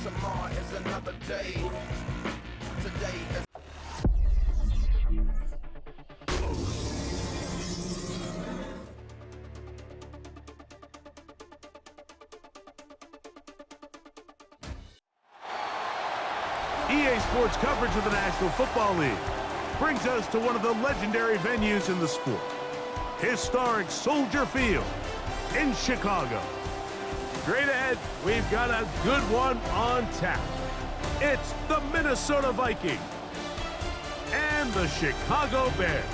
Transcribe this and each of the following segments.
tomorrow is another day. Today is EA Sports coverage of the National Football League brings us to one of the legendary venues in the sport, historic Soldier Field in Chicago. Straight ahead, we've got a good one on tap. It's the Minnesota Vikings and the Chicago Bears.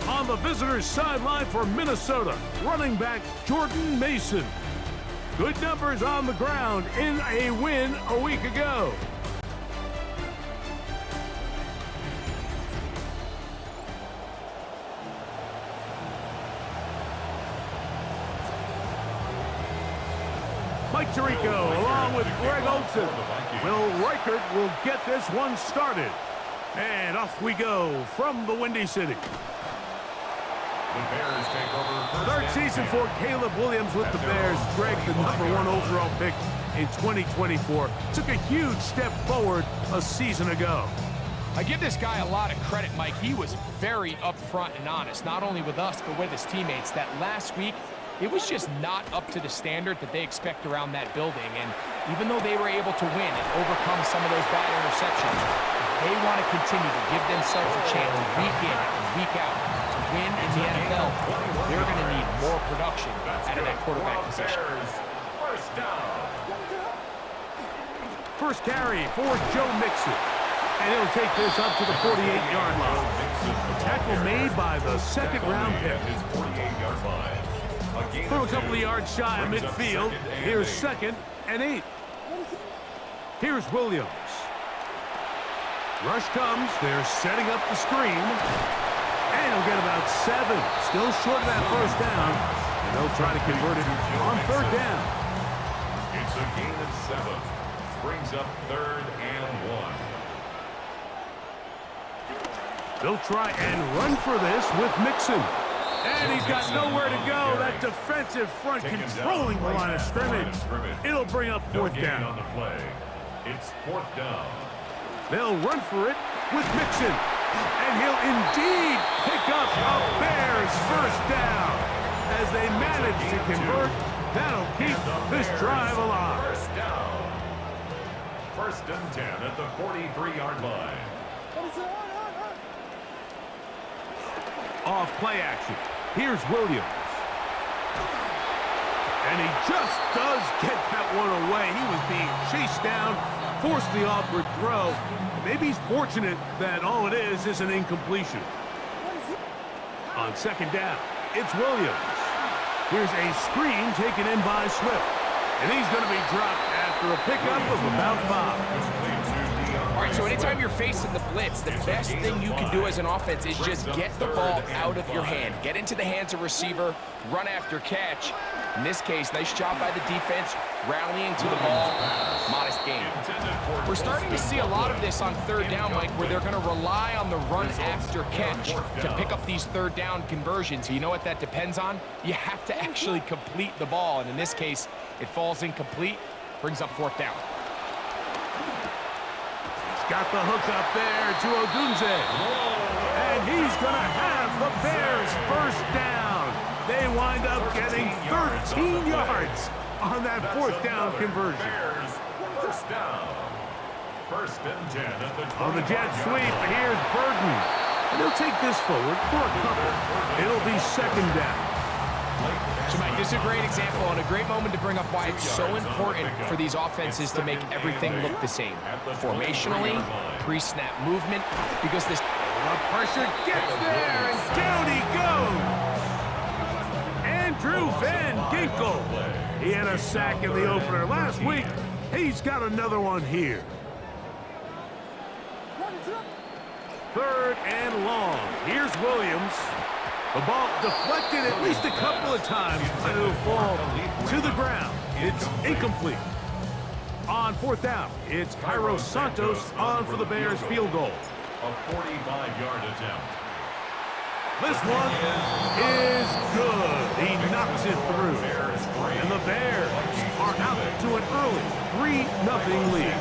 On the visitors' sideline for Minnesota, running back Jordan Mason. Good numbers on the ground in a win a week ago. Mike Tirico along with Greg Olsen. Will Reichert will get this one started. And off we go from the Windy City. The Bears take over Third season for Caleb Williams with the Bears. Greg, the #1 overall pick in 2024, took a huge step forward a season ago. I give this guy a lot of credit, Mike. He was very upfront and honest, not only with us, but with his teammates. That last week, it was just not up to the standard that they expect around that building. And even though they were able to win and overcome some of those bad interceptions, they want to continue to give themselves a chance week in and week out to win in the NFL. They're going to need more production out of that quarterback position. First carry for Joe Mixon. And he'll take this up to the 48-yard line. A tackle made by the second-round pick. From a couple of yards shy of midfield, here's 2nd and 8. Here's Williams. Rush comes, they're setting up the screen. And he'll get about 7. Still short of that first down. And they'll try to convert it on 3rd down. It's a gain of 7. Brings up 3rd and 1. They'll try and run for this with Mixon. And he's got nowhere to go. That defensive front controlling the line of scrimmage. It'll bring up 4th down. On the play. It's 4th down. They'll run for it with Mixon. And he'll indeed pick up a Bears first down. As they manage to convert, that'll keep this drive alive. First down. 1st and 10 at the 43-yard line. Off play action. Here's Williams. And he just does get that one away. He was being chased down, forced the awkward throw. Maybe he's fortunate that all it is an incompletion. On 2nd down, it's Williams. Here's a screen taken in by Swift. And he's going to be dropped after a pickup of about 5. All right, so anytime you're facing the blitz, the best thing you can do as an offense is just get the ball out of your hand. Get into the hands of receiver, run after catch. In this case, nice job by the defense, rallying to the ball. Modest gain. We're starting to see a lot of this on 3rd down, Mike, where they're going to rely on the run after catch to pick up these 3rd down conversions. You know what that depends on? You have to actually complete the ball, and in this case, it falls incomplete, brings up 4th down. Got the hook up there to Odunze. And he's going to have the Bears first down. They wind up getting 13 yards on that 4th down conversion. Bears first down. 1st and 10 at the On the jet sweep, here's Burton. And he'll take this forward for a couple. It'll be 2nd down. So, Mike, this is a great example and a great moment to bring up why it's so important for these offenses to make everything look the same. Formationally, pre-snap movement, because this pressure gets there, and down he goes. Andrew Van Ginkel. He had a sack in the opener last week. He's got another one here. 3rd and long. Here's Williams. The ball deflected at least a couple of times, and it'll fall to the ground. It's incomplete. On 4th down, it's Cairo Santos on for the Bears field goal. a 45-yard attempt. This one is good. He knocks it through. And the Bears are out to an early 3-0 lead.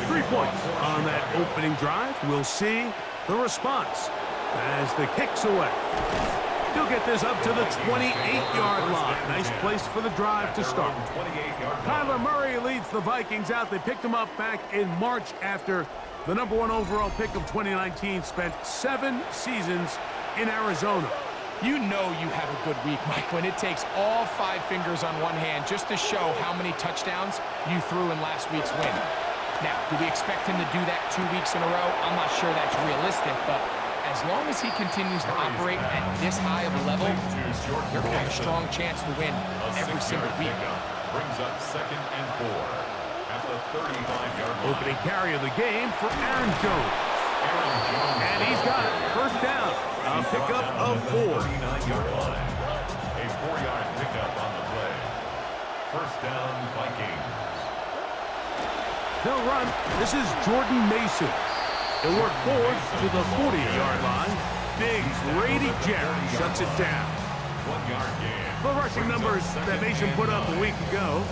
3 points on that opening drive. We'll see the response as the kick's away. He'll get this up to the 28-yard line. Nice place for the drive to start. Kyler Murray leads the Vikings out. They picked him up back in March after the #1 overall pick of 2019 spent 7 seasons in Arizona. You know you have a good week, Mike, when it takes all 5 fingers on one hand just to show how many touchdowns you threw in last week's win. Now, do we expect him to do that 2 weeks in a row? I'm not sure that's realistic, but as long as he continues to operate at this high of a level, you're going to have a strong chance to win every single week. Brings up 2nd and 4 at the 35-yard line. Opening carry of the game for Aaron Jones. And he's got it. First down. A pickup of 4. 39-yard line. A 4-yard pickup on the play. First down, Vikings. They'll run. This is Jordan Mason. He'll work forward to the 40-yard line. Big Grady Jarrett shuts it down. 1-yard gain. The rushing numbers that Mason put up a week ago: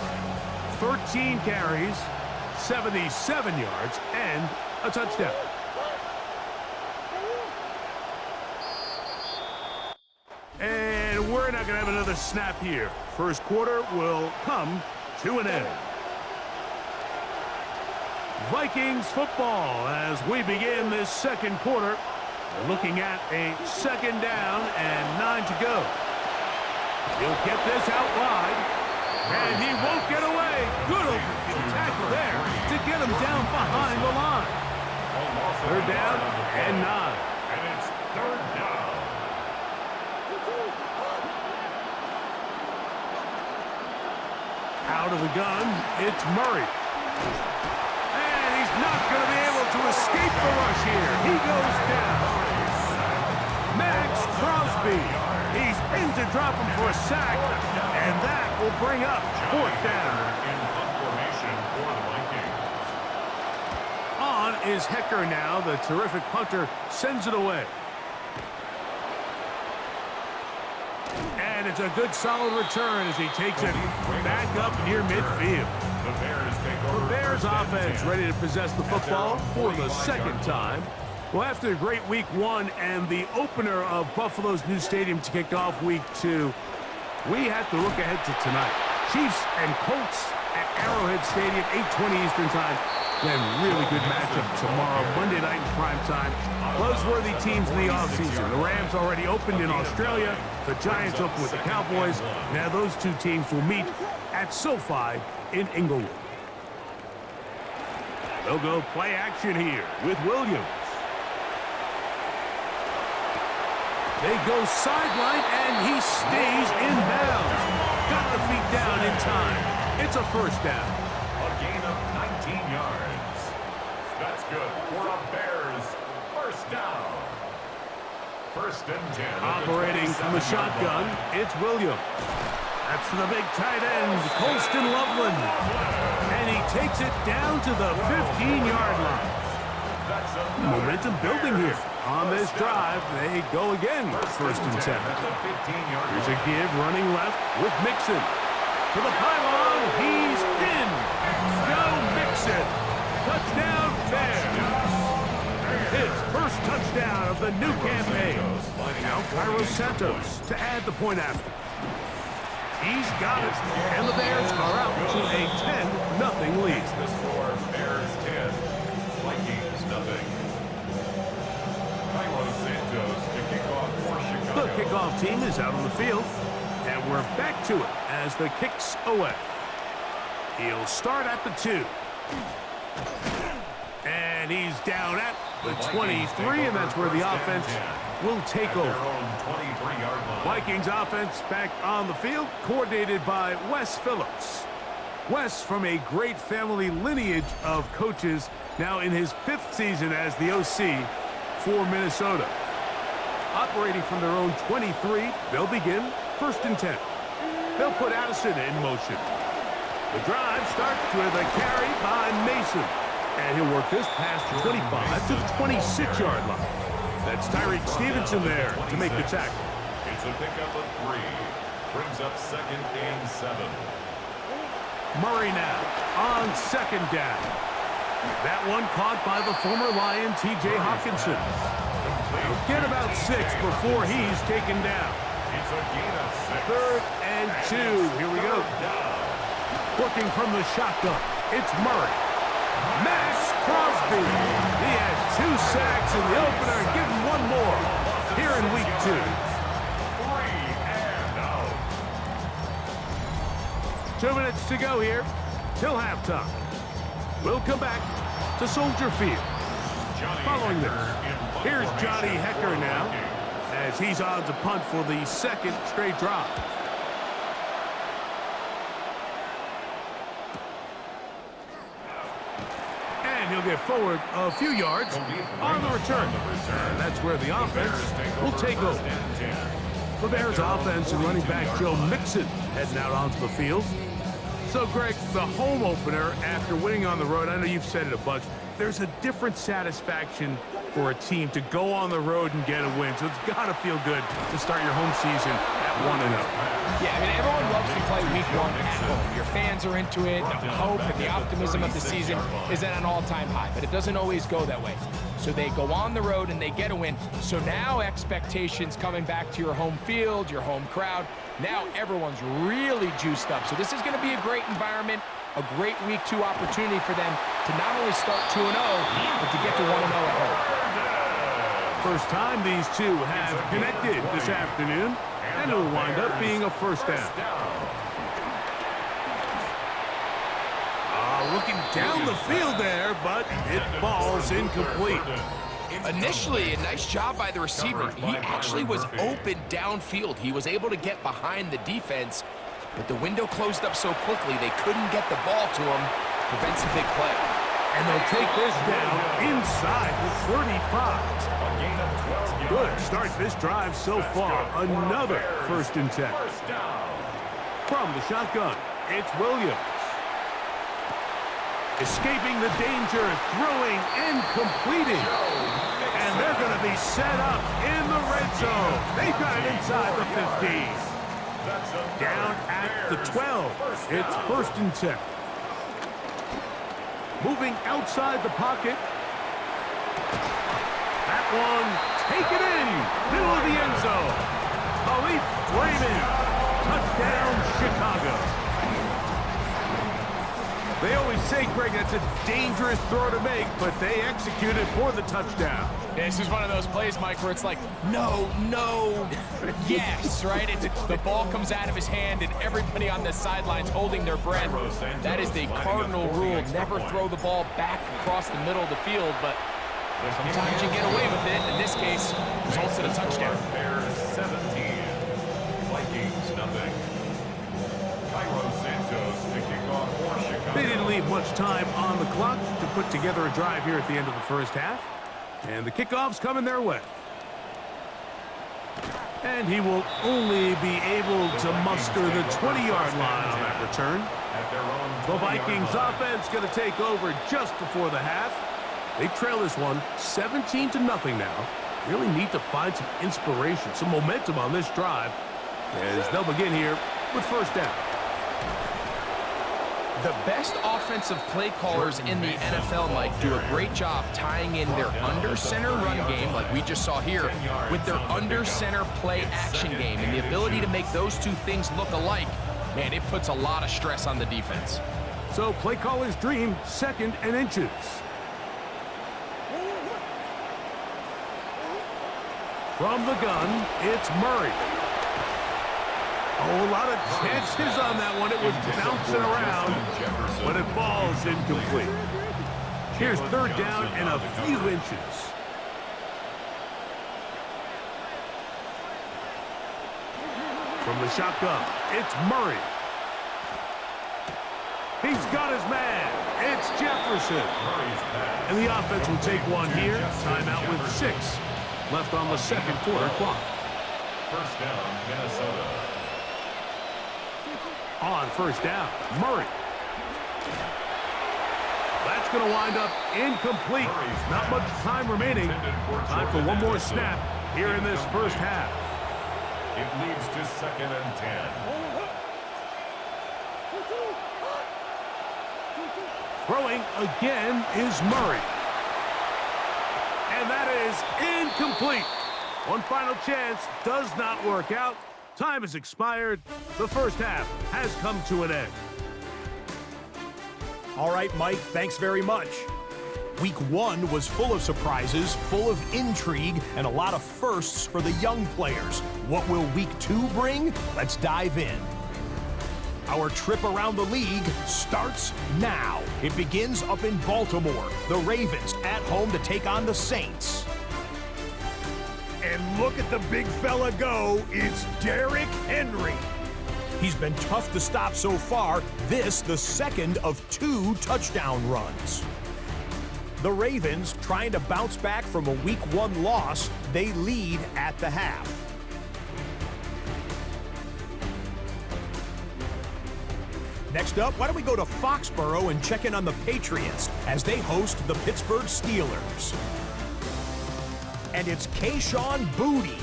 13 carries, 77 yards, and a touchdown. And we're not going to have another snap here. First quarter will come to an end. Vikings football as we begin this second quarter. We're looking at a 2nd down and 9 to go. He'll get this out wide, and he won't get away. Good tackle there to get him down behind the line. 3rd down and 9. And it's 3rd down. Out of the gun, it's Murray. And he's not going to be able to escape the rush here. He goes down. Max Crosby. He's in to drop him for a sack, and that will bring up 4th down. In formation for the Vikings. On is Hecker now. The terrific punter sends it away. And it's a good solid return as he takes it back up near midfield. The Bears take over. The Bears offense ready to possess the football for the 2nd time. Well, after a great week 1 and the opener of Buffalo's new stadium to kick off week 2, we have to look ahead to tonight. Chiefs and Colts at Arrowhead Stadium, 8:20 Eastern time. Then really good matchup tomorrow, Monday night in prime time. Buzzworthy teams in the offseason. The Rams already opened in Australia. The Giants open with the Cowboys. Now those 2 teams will meet at SoFi in Inglewood. They'll go play action here with Williams. They go sideline, and he stays in bounds. Got the feet down in time. It's a 1st down. A gain of 19 yards. That's good for a Bears 1st down. 1st and 10. Operating from the shotgun, it's Williams. That's the big tight end, Colston Loveland. And he takes it down to the 15-yard line. Momentum building here. On this drive, they go again. 1st and 10. Here's a give running left with Mixon. To the pylon, he's in. Joe Mixon. Touchdown, Bears. His 1st touchdown of the new campaign. Now Cairo Santos to add the point after. He's got it. And the Bears are out to a 10-0 lead. The score, Bears 10, Vikings nothing. Cairo Santos to kick off for Chicago. The kickoff team is out on the field. And we're back to it as the kick's away. He'll start at the 2. And he's down at the 23, and that's where the offense will take over. Vikings offense back on the field, coordinated by Wes Phillips. Wes, from a great family lineage of coaches, now in his 5th season as the OC for Minnesota. Operating from their own 23, they'll begin 1st and 10. They'll put Addison in motion. The drive starts with a carry by Mason. And he'll work this past the 25 to the 26-yard line. That's Tyreek Stevenson there to make the tackle. It's a pickup of 3. Brings up 2nd and 7. Murray now on 2nd down. That one caught by the former Lion, T.J. Hawkinson. Get about 6 before he's taken down. It's a gain of 6. 3rd and 2. Here we go. Working from the shotgun, it's Murray. Max Crosby. He had 2 sacks in the opener and give him 1 more here in week 2. 3 and out. 2 minutes to go here till halftime. We'll come back to Soldier Field. Following this, here's Johnny Hecker now as he's on to punt for the 2nd straight drive. And he'll get forward a few yards on the return. And that's where the offense will take over. The Bears offense and running back Joe Mixon heading out onto the field. So, Greg, the home opener after winning on the road, I know you've said it a bunch, there's a different satisfaction for a team to go on the road and get a win. So it's got to feel good to start your home season at 1-0. Yeah, I mean, everyone loves to play week 1 at home. Your fans are into it. The hope and the optimism of the season is at an all-time high, but it doesn't always go that way. So they go on the road and they get a win. So now expectations coming back to your home field, your home crowd. Now everyone's really juiced up. So this is going to be a great environment, a great week 2 opportunity for them to not only start 2-0, but to get to 1-0 at home. First time these two have connected this afternoon, and it'll wind up being a 1st down. Looking down the field there, but it falls incomplete. Initially, a nice job by the receiver. He actually was open downfield. He was able to get behind the defense, but the window closed up so quickly they couldn't get the ball to him. Prevents a big play. And they'll take this down inside the 35. Good start this drive so far. Another 1st and 10. From the shotgun, it's Williams. Escaping the danger, throwing and completing. And they're going to be set up in the red zone. They got it inside the 15. Down at the 12. It's 1st and 10. Moving outside the pocket. That one, take it in. Middle of the end zone. Khalif Raymond. Touchdown, Chicago. They always say, Greg, that's a dangerous throw to make, but they executed for the touchdown. This is one of those plays, Mike, where it's like, no, yes, right? The ball comes out of his hand, and everybody on the sidelines holding their breath. That is the cardinal rule. Never throw the ball back across the middle of the field, but sometimes you get away with it. In this case, results in a touchdown. Bears 17. Vikings nothing. They didn't leave much time on the clock to put together a drive here at the end of the 1st half. And the kickoff's coming their way. And he will only be able to muster the 20-yard line on that return. The Vikings offense going to take over just before the half. They trail this one 17-0 now. Really need to find some inspiration, some momentum on this drive as they'll begin here with 1st down. The best offensive play callers in the NFL, Mike, do a great job tying in their under-center run game, like we just saw here, with their under-center play action game. And the ability to make those 2 things look alike, man, it puts a lot of stress on the defense. So play callers dream 2nd and inches. From the gun, it's Murray. Oh, a lot of chances on that one. It was bouncing around, but it falls incomplete. Here's 3rd down and a few inches. From the shotgun, it's Murray. He's got his man. It's Jefferson. And the offense will take one here. Timeout with 6 left on the 2nd quarter clock. 1st down, Minnesota. On 1st down, Murray. That's going to wind up incomplete. Not much time remaining. Time for one more snap here in this first half. It leads to 2nd and 10. Throwing again is Murray. And that is incomplete. One final chance does not work out. Time has expired. The first half has come to an end. All right, Mike, thanks very much. Week 1 was full of surprises, full of intrigue, and a lot of firsts for the young players. What will Week 2 bring? Let's dive in. Our trip around the league starts now. It begins up in Baltimore. The Ravens at home to take on the Saints. And look at the big fella go. It's Derrick Henry. He's been tough to stop so far. This, the second of 2 touchdown runs. The Ravens, trying to bounce back from a Week 1 loss, they lead at the half. Next up, why don't we go to Foxborough and check in on the Patriots as they host the Pittsburgh Steelers. And it's Kayshon Boutte.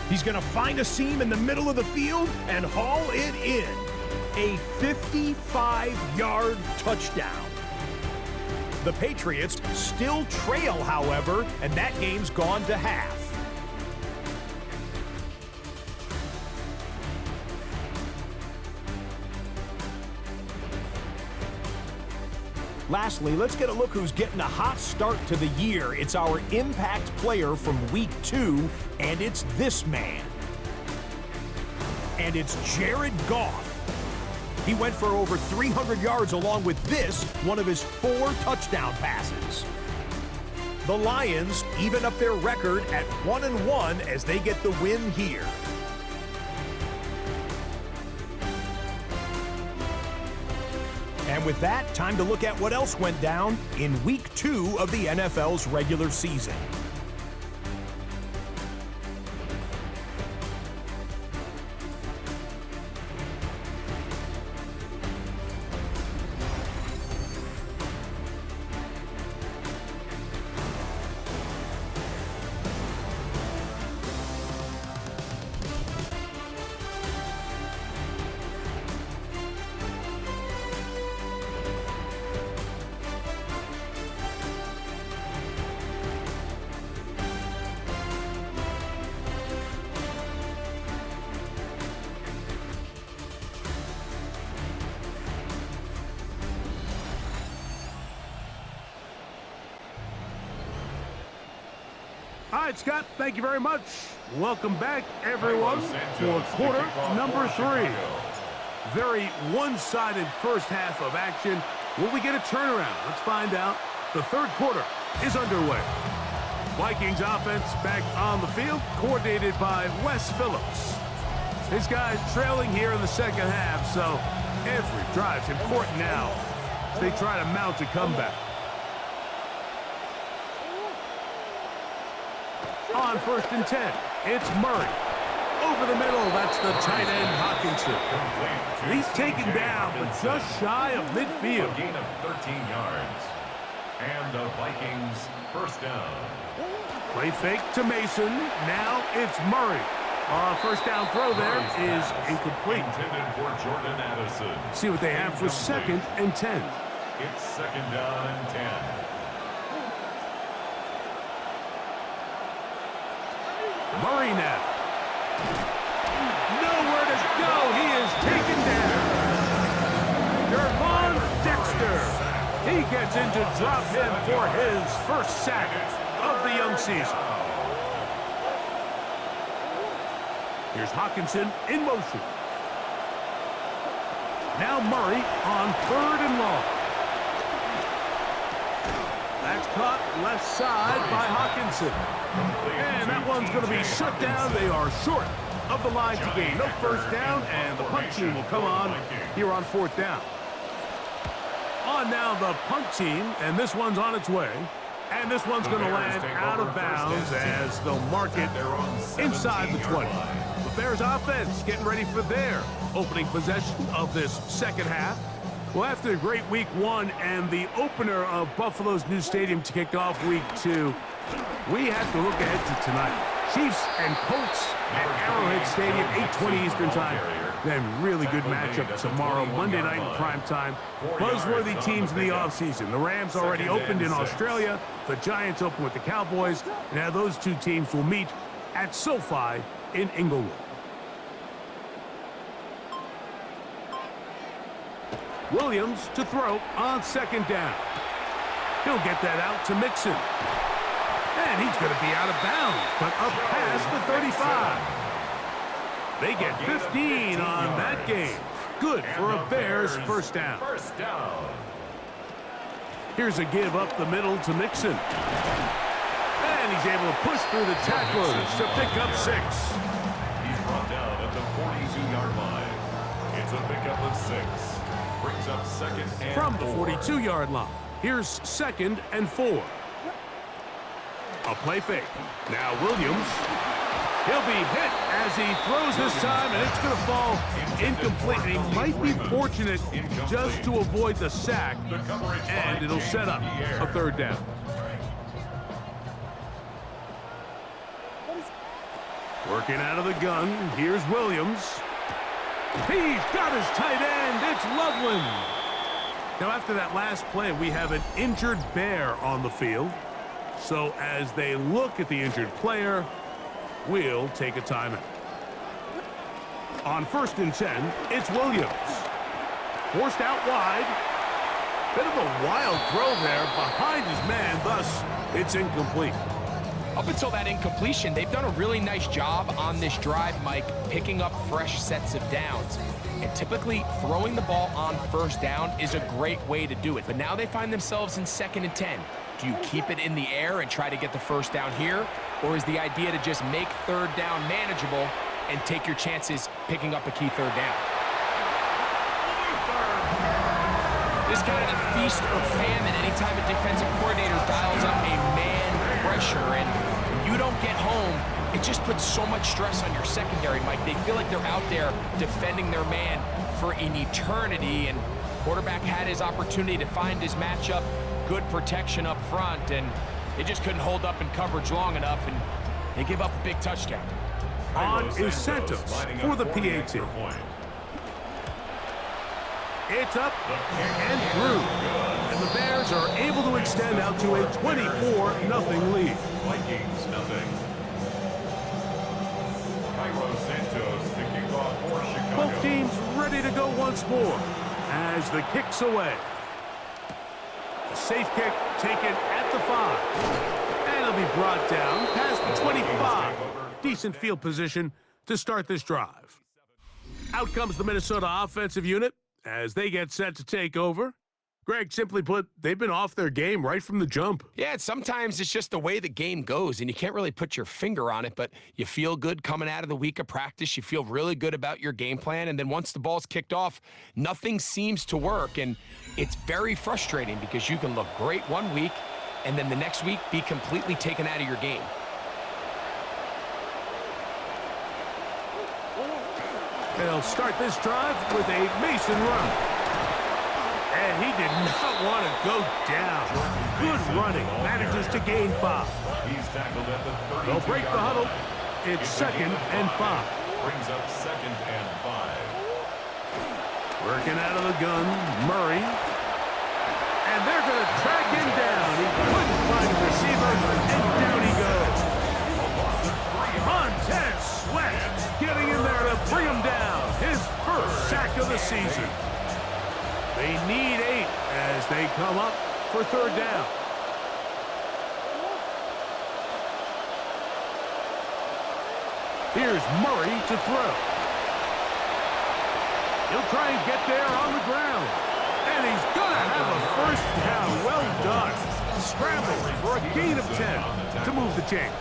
He's going to find a seam in the middle of the field and haul it in. A 55-yard touchdown. The Patriots still trail, however, and that game's gone to half. Lastly, let's get a look who's getting a hot start to the year. It's our impact player from Week 2, and it's this man. And it's Jared Goff. He went for over 300 yards along with this, one of his 4 touchdown passes. The Lions even up their record at 1-1 as they get the win here. And with that, time to look at what else went down in Week 2 of the NFL's regular season. All right, Scott, thank you very much. Welcome back, everyone, for quarter number 3. Very one-sided first half of action. Will we get a turnaround? Let's find out. The third quarter is underway. Vikings offense back on the field, coordinated by Wes Phillips. His guys trailing here in the second half, so every drive's important now as they try to mount a comeback. On 1st and 10, it's Murray. Over the middle, that's the tight end Hockenson. He's taken down, but just shy of midfield. A gain of 13 yards. And the Vikings first down. Play fake to Mason. Now it's Murray. First down throw there is incomplete. Intended for Jordan Addison. See what they have for 2nd and 10. It's 2nd down and 10. Murray now. Nowhere to go. He is taken down. Gervon Dexter. He gets into drop him for his first sack of the young season. Here's Hockenson in motion. Now Murray on 3rd and long. That's caught left side by Hockenson. And that one's going to be shut down. They are short of the line to gain. No first down, and the punt team will come on here on 4th down. On now the punt team, and this one's on its way. And this one's going to land out of bounds as they'll mark it inside the 20. The Bears offense getting ready for their opening possession of this second half. Well, after a great week 1 and the opener of Buffalo's new stadium to kick off week 2, we have to look ahead to tonight. Chiefs and Colts at Arrowhead Stadium, 8:20 Eastern Time. Then really good matchup tomorrow, Monday night in prime time. Buzzworthy teams in the offseason. The Rams already opened in Australia. The Giants open with the Cowboys. Now those two teams will meet at SoFi in Inglewood. Williams to throw on second down. He'll get that out to Mixon. And he's going to be out of bounds, but up past the 35. They get 15 on that game. Good for a Bears first down. Here's a give up the middle to Mixon. And he's able to push through the tacklers to pick up 6. He's brought down at the 42-yard line. It's a pickup of 6. Brings up second and from the 4. 42-yard line. Here's second and 4. A play fake. Now Williams. He'll be hit as he throws this time, and it's going to fall incomplete. And he might be fortunate just to avoid the sack, and it'll set up a third down. Working out of the gun, here's Williams. He's got his tight end. It's Loveland. Now, after that last play, we have an injured Bear on the field. So as they look at the injured player, we'll take a timeout. On 1st and 10, it's Williams. Forced out wide. Bit of a wild throw there behind his man, thus it's incomplete. Up until that incompletion, they've done a really nice job on this drive, Mike, picking up fresh sets of downs. And typically, throwing the ball on 1st down is a great way to do it. But now they find themselves in 2nd and 10. Do you keep it in the air and try to get the 1st down here? Or is the idea to just make 3rd down manageable and take your chances picking up a key 3rd down? This kind of a feast or famine anytime a defensive coordinator dials up a man pressure, and when you don't get home, it just puts so much stress on your secondary, Mike. They feel like they're out there defending their man for an eternity, and quarterback had his opportunity to find his matchup, good protection up front, and they just couldn't hold up in coverage long enough, and they give up a big touchdown. On is Santos for the PAT. It's up and through. And the Bears are able to extend out to a 24-0 lead. Vikings nothing. Santos to kick off for Chicago. Both teams ready to go once more as the kick's away. A safe kick taken at the 5. And it'll be brought down past the 25. Decent field position to start this drive. Out comes the Minnesota offensive unit as they get set to take over. Greg, simply put, they've been off their game right from the jump. Yeah, sometimes it's just the way the game goes, and you can't really put your finger on it, but you feel good coming out of the week of practice. You feel really good about your game plan, and then once the ball's kicked off, nothing seems to work, and it's very frustrating because you can look great one week, and then the next week be completely taken out of your game. They'll start this drive with a Mason run. And he did not want to go down. Good running. Manages to gain 5. He's tackled at the 32. They'll break the huddle. It's 2nd and 5. Brings up 2nd and 5. Working out of the gun, Murray. And they're going to track him down. He couldn't find a receiver, and down he goes. Montez Sweat getting in there to bring him down. His first sack of the season. They need 8 as they come up for 3rd down. Here's Murray to throw. He'll try and get there on the ground. And he's going to have a 1st down. Well done. Scramble for a gain of 10 to move the chains.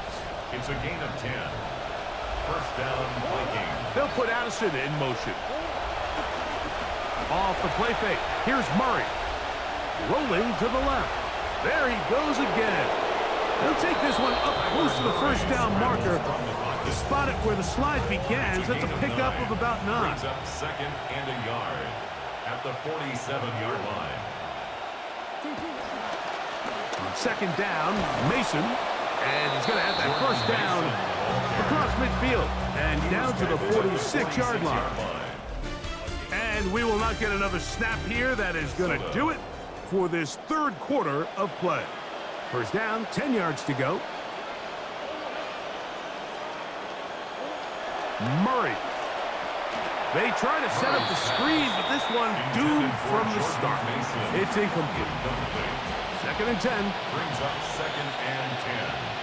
It's a gain of 10. 1st down, Vikings. They'll put Addison in motion. Off the play fake. Here's Murray. Rolling to the left. There he goes again. He'll take this one up close to the 1st down marker. Spot it where the slide begins. That's a pickup of about 9. Brings up 2nd and a yard. at the 47-yard line. On second down, Mason. And he's going to have that first down across midfield and down to the 46-yard line. And we will not get another snap here. That is going to do it for this third quarter of play. First down, 10 yards to go. Murray. They try to set up the screen, but this one doomed from the start. It's incomplete. Second and 10. Brings up second and 10.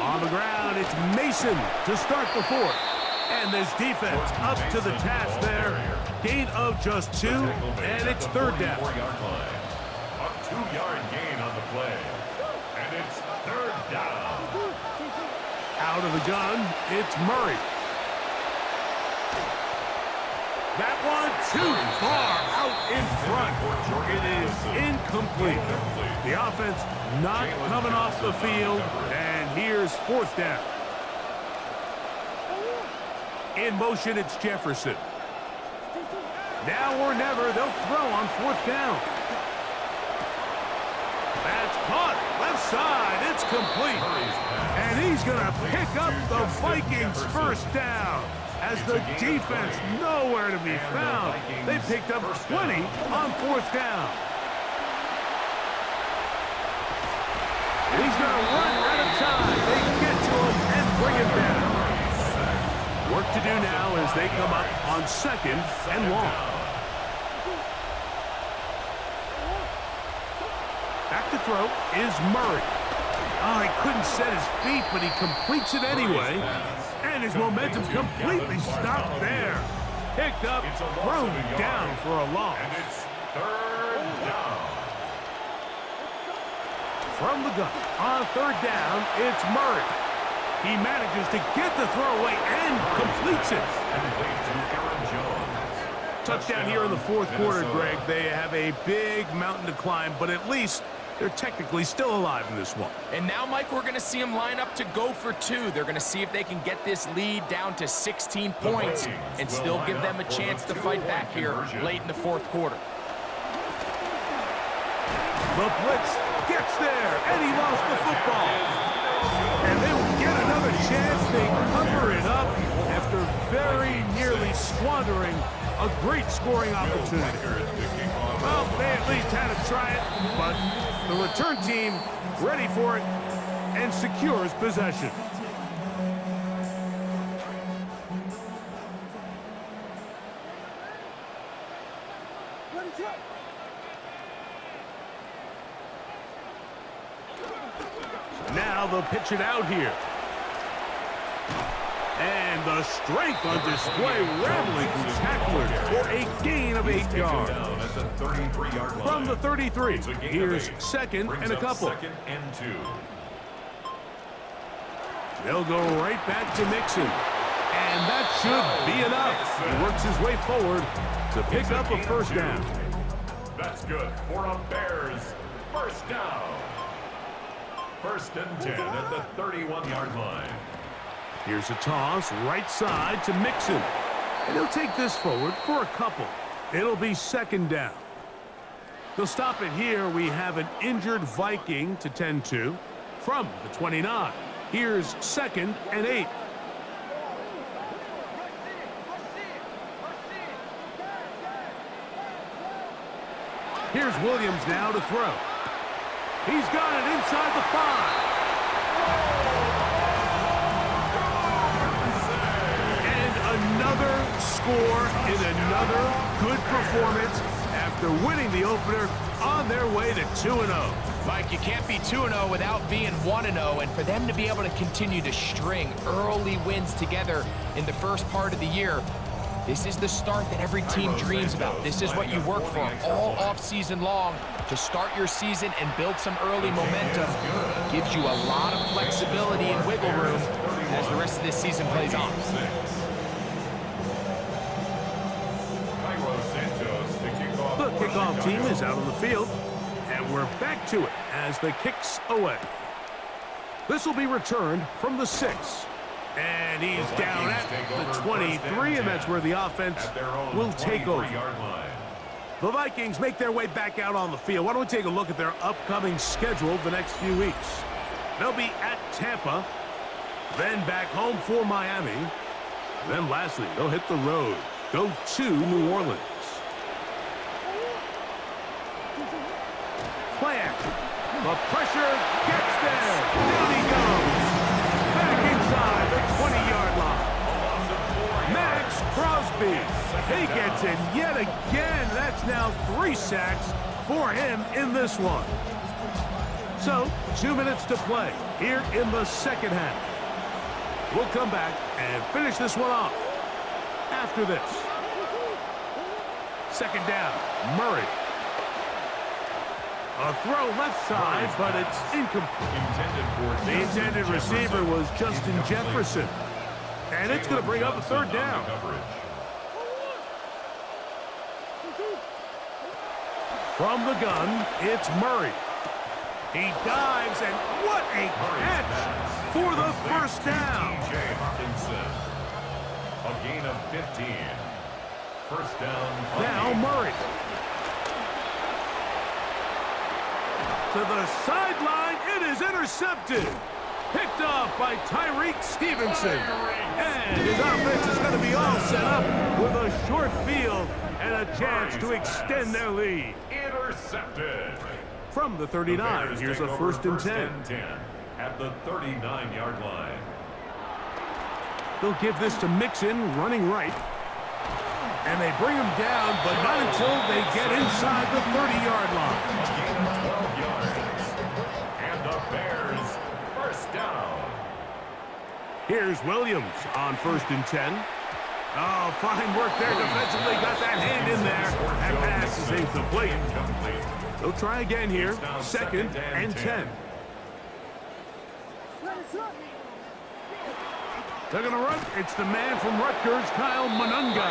On the ground, it's Mason to start the fourth. And this defense up to the task there. Gain of just 2, and it's third down. A 2-yard gain on the play. And it's third down. Out of the gun, it's Murray. That one too far out in front. It is incomplete. The offense not coming off the field, and here's fourth down. In motion, it's Jefferson. Now or never, they'll throw on fourth down. That's caught. Left side, it's complete. And he's going to pick up the Vikings first down. As the defense nowhere to be found. They picked up 20 on fourth down. He's going to run out of time. They get to him and bring him down. Work to do now as they come up on second and long. Back to throw is Murray. Oh, he couldn't set his feet, but he completes it anyway. And his momentum completely stopped there. Picked up, thrown down for a loss. And it's third down. From the gun, on third down, it's Murray. He manages to get the throw away and completes it. Touchdown here in the fourth quarter, Greg. They have a big mountain to climb, but at least they're technically still alive in this one. And now, Mike, we're going to see them line up to go for 2. They're going to see if they can get this lead down to 16 points and still give them a chance to fight back here late in the fourth quarter. The blitz gets there, and he lost the football. And they will get another chance. They cover it up after very nearly squandering a great scoring opportunity. Well, they at least had to try it, but the return team ready for it and secures possession. Now they'll pitch it out here. And the strength on display, rambling through tacklers for a gain of 8 yards. From the 33, here's second and a couple. Second and 2. They'll go right back to Mixon. And that should be enough. He works his way forward to pick up a first down. That's good for a Bears first down. First and 10 at the 31-yard line. Here's a toss right side to Mixon. And he'll take this forward for a couple. It'll be second down. They'll stop it here. We have an injured Viking to tend to from the 29. Here's second and 8. Here's Williams now to throw. He's got it inside the 5. And another score in another good performance after winning the opener on their way to 2-0. Mike, you can't be 2-0 without being 1-0, and for them to be able to continue to string early wins together in the first part of the year, this is the start that every team dreams about. This is what you work for all off-season long to start your season and build some early momentum. Gives you a lot of flexibility and wiggle room as the rest of this season plays on. The kickoff team is out on the field, and we're back to it as the kick's away. This will be returned from the 6. And he's down at the 23, and that's where the offense will take over. The Vikings make their way back out on the field. Why don't we take a look at their upcoming schedule the next few weeks? They'll be at Tampa, then back home for Miami. Then lastly, they'll hit the road, go to New Orleans. Play action. The pressure gets there. Down he goes. Back inside the 20-yard line. Max Crosby. He gets it yet again. That's now 3 sacks for him in this one. So, 2 minutes to play here in the second half. We'll come back and finish this one off after this. Second down, Murray. A throw left side, but it's incomplete. The intended receiver was Justin Jefferson. And it's going to bring up a third down. From the gun, it's Murray. He dives, and what a catch for the first down. A gain of 15. First down. Now Murray. To the sideline, it is intercepted. Picked off by Tyreek Stevenson. And his offense is going to be all set up with a short field and a chance to extend their lead. Intercepted. From the 39, here's a first and 10. At the 39-yard line. They'll give this to Mixon, running right. And they bring him down, but not until they get inside the 30-yard line. A gain of 12 yards. And the Bears first down. Here's Williams on first and 10. Oh, fine work there defensively. Got that hand in there. That pass is incomplete. They'll try again here. Second and 10. They're going to run. It's the man from Rutgers, Kyle Monunga.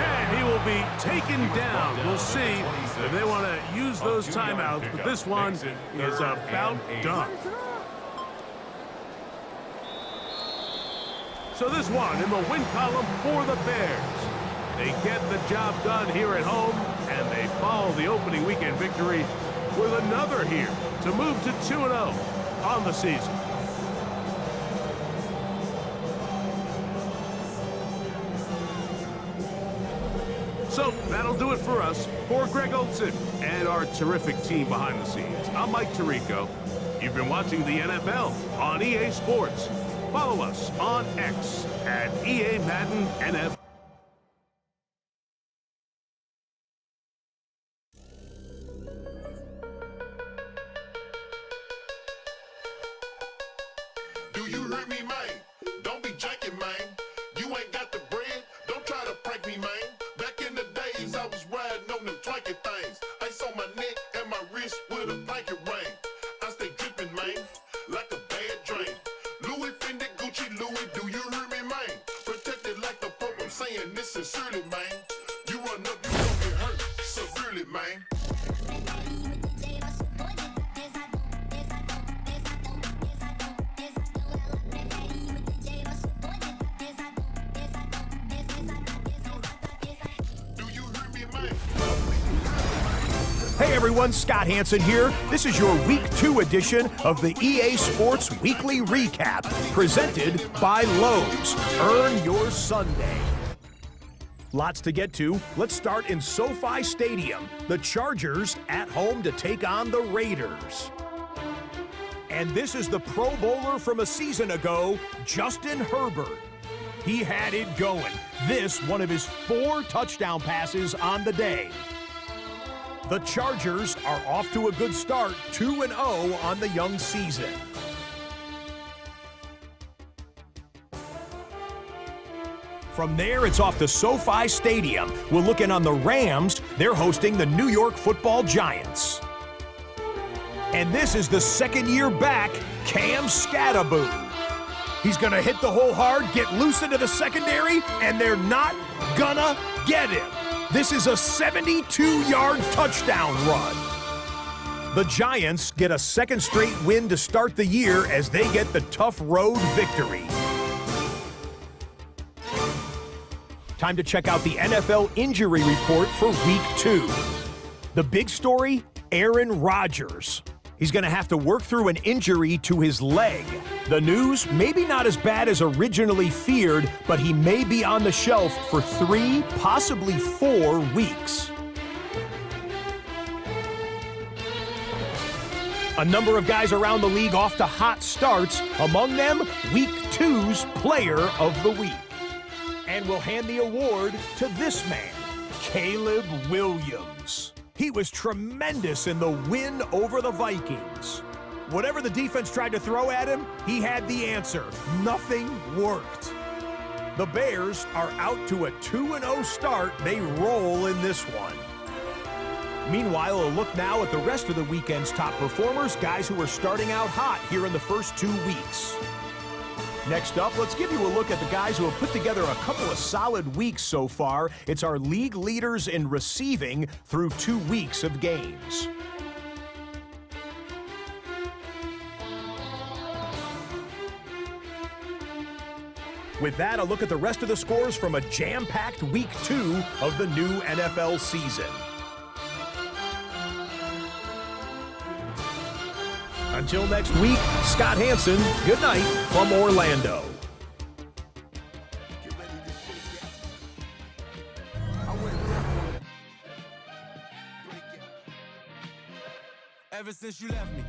And he will be taken down. We'll see if they want to use those timeouts, but this one is about done. So this one in the win column for the Bears. They get the job done here at home, and they follow the opening weekend victory with another here to move to 2-0 on the season. So that'll do it for us. For Greg Olson and our terrific team behind the scenes, I'm Mike Tirico. You've been watching the NFL on EA Sports. Follow us on X at EA Madden NFL. Do you hear me, man? Don't be janking, man. You ain't got the bread. Don't try to prank me, man. Back in the days, I was riding on them twanky things. Ice on my neck and my wrist with a blanket ring. I stay dripping, man, like a bad dream. Louis, Fendi, Gucci, Louis, do you hear me, man? Protected like the Pope, I'm saying this sincerely, man. You run up, you gon' get hurt severely, man. Hey everyone, Scott Hansen here. This is your Week 2 edition of the EA Sports Weekly Recap, presented by Lowe's. Earn your Sunday. Lots to get to. Let's start in SoFi Stadium. The Chargers at home to take on the Raiders. And this is the Pro Bowler from a season ago, Justin Herbert. He had it going. This, one of his 4 touchdown passes on the day. The Chargers are off to a good start, 2-0 on the young season. From there, it's off to SoFi Stadium. We'll look in on the Rams. They're hosting the New York Football Giants. And this is the second year back, Cam Scatterboo. He's going to hit the hole hard, get loose into the secondary, and they're not gonna get him. This is a 72-yard touchdown run. The Giants get a second straight win to start the year as they get the tough road victory. Time to check out the NFL injury report for Week 2. The big story, Aaron Rodgers. He's going to have to work through an injury to his leg. The news, maybe not as bad as originally feared, but he may be on the shelf for 3, possibly 4 weeks. A number of guys around the league off to hot starts, among them Week 2's Player of the Week. And we'll hand the award to this man, Caleb Williams. He was tremendous in the win over the Vikings. Whatever the defense tried to throw at him, he had the answer. Nothing worked. The Bears are out to a 2-0 start. They roll in this one. Meanwhile, a look now at the rest of the weekend's top performers, guys who are starting out hot here in the first 2 weeks. Next up, let's give you a look at the guys who have put together a couple of solid weeks so far. It's our league leaders in receiving through 2 weeks of games. With that, a look at the rest of the scores from a jam-packed Week 2 of the new NFL season. Until next week, Scott Hansen, good night from Orlando. Ever since you left me.